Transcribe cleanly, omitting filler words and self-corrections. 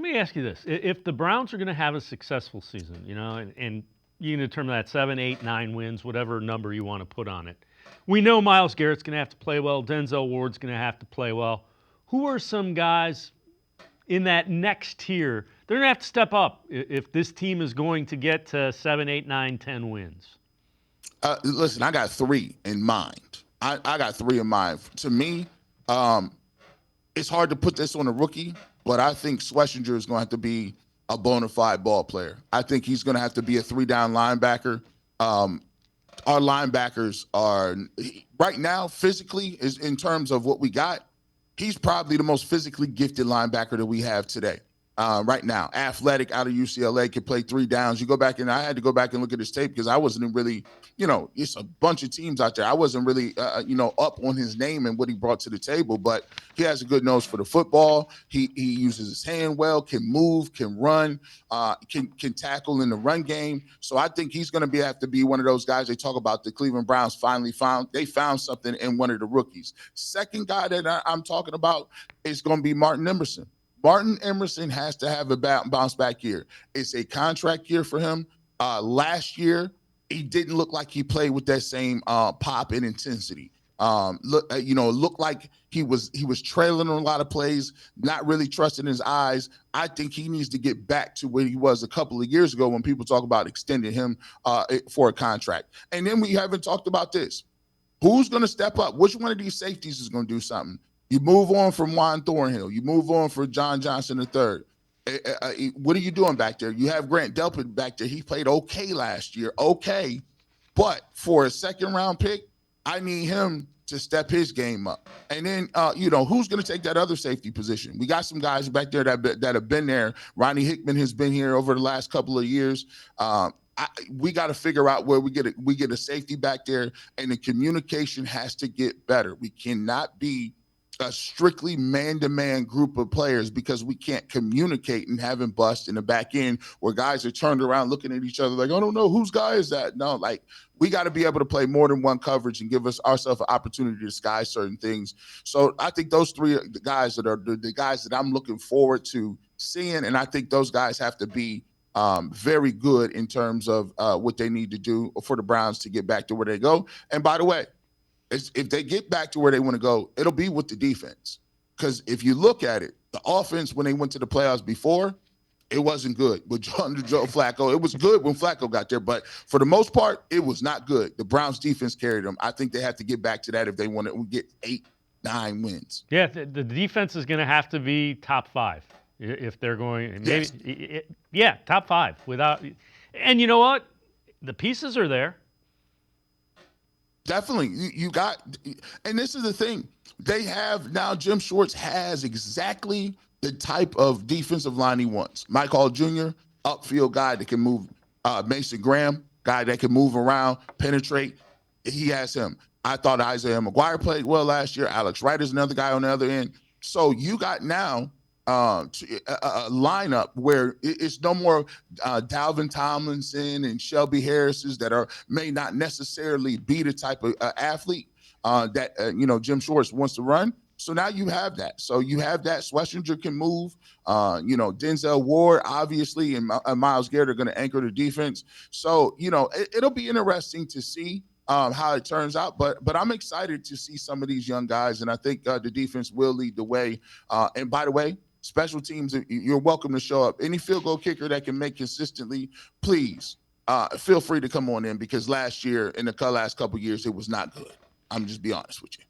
me ask you this: if the Browns are going to have a successful season, and you can determine that 7, 8, 9 wins, whatever number you want to put on it. We know Myles Garrett's going to have to play well. Denzel Ward's going to have to play well. Who are some guys in that next tier? They're going to have to step up if this team is going to get to 7, 8, 9, 10 wins. Listen, I got three in mind. I got three in mind. To me, it's hard to put this on a rookie, but I think Schlesinger is going to have to be a bona fide ball player. I think he's going to have to be a 3-down linebacker. Our linebackers are right now physically, is in terms of what we got, he's probably the most physically gifted linebacker that we have today. Right now, athletic, out of UCLA, can play 3 downs. You go back, and I had to go back and look at his tape because I wasn't really, it's a bunch of teams out there. I wasn't really, up on his name and what he brought to the table, but he has a good nose for the football. He uses his hand well, can move, can run, can tackle in the run game. So I think he's going to have to be one of those guys they talk about. The Cleveland Browns finally found something in one of the rookies. Second guy that I'm talking about is going to be Martin Emerson. Martin Emerson has to have a bounce back year. It's a contract year for him. Last year, he didn't look like he played with that same pop and intensity. Looked like he was trailing on a lot of plays, not really trusting his eyes. I think he needs to get back to where he was a couple of years ago when people talk about extending him for a contract. And then we haven't talked about this. Who's going to step up? Which one of these safeties is going to do something? You move on from Juan Thornhill. You move on for John Johnson III. What are you doing back there? You have Grant Delpit back there. He played okay last year. Okay. But for a second-round pick, I need him to step his game up. And then, who's going to take that other safety position? We got some guys back there that have been there. Ronnie Hickman has been here over the last couple of years. We got to figure out where we get a safety back there, and the communication has to get better. We cannot be a strictly man-to-man group of players because we can't communicate and having bust in the back end where guys are turned around looking at each other like, I don't know, whose guy is that? No, we got to be able to play more than one coverage and give ourselves an opportunity to disguise certain things. So I think those three are the guys that are the guys that I'm looking forward to seeing, and I think those guys have to be very good in terms of what they need to do for the Browns to get back to where they go. And by the way, if they get back to where they want to go, it'll be with the defense. Because if you look at it, the offense, when they went to the playoffs before, it wasn't good. With Joe Flacco, it was good when Flacco got there. But for the most part, it was not good. The Browns defense carried them. I think they have to get back to that if they want to get 8, 9 wins. Yeah, the defense is going to have to be top 5 if they're going. Maybe, yes. Top 5 without. And you know what? The pieces are there. Definitely. You got, and this is the thing. They have now, Jim Schwartz has exactly the type of defensive line he wants. Mike Hall Jr., upfield guy that can move. Mason Graham, guy that can move around, penetrate. He has him. I thought Isaiah McGuire played well last year. Alex Wright is another guy on the other end. So you got now a lineup where it's no more Dalvin Tomlinson and Shelby Harris's that may not necessarily be the type of athlete that Jim Schwartz wants to run. So now you have that. So you have that. Schlesinger can move. Denzel Ward, obviously, and Myles Garrett are going to anchor the defense. So it'll be interesting to see how it turns out. But I'm excited to see some of these young guys, and I think the defense will lead the way. And by the way, special teams, you're welcome to show up. Any field goal kicker that can make consistently, please feel free to come on in because last year, in the last couple of years, it was not good. I'm just be honest with you.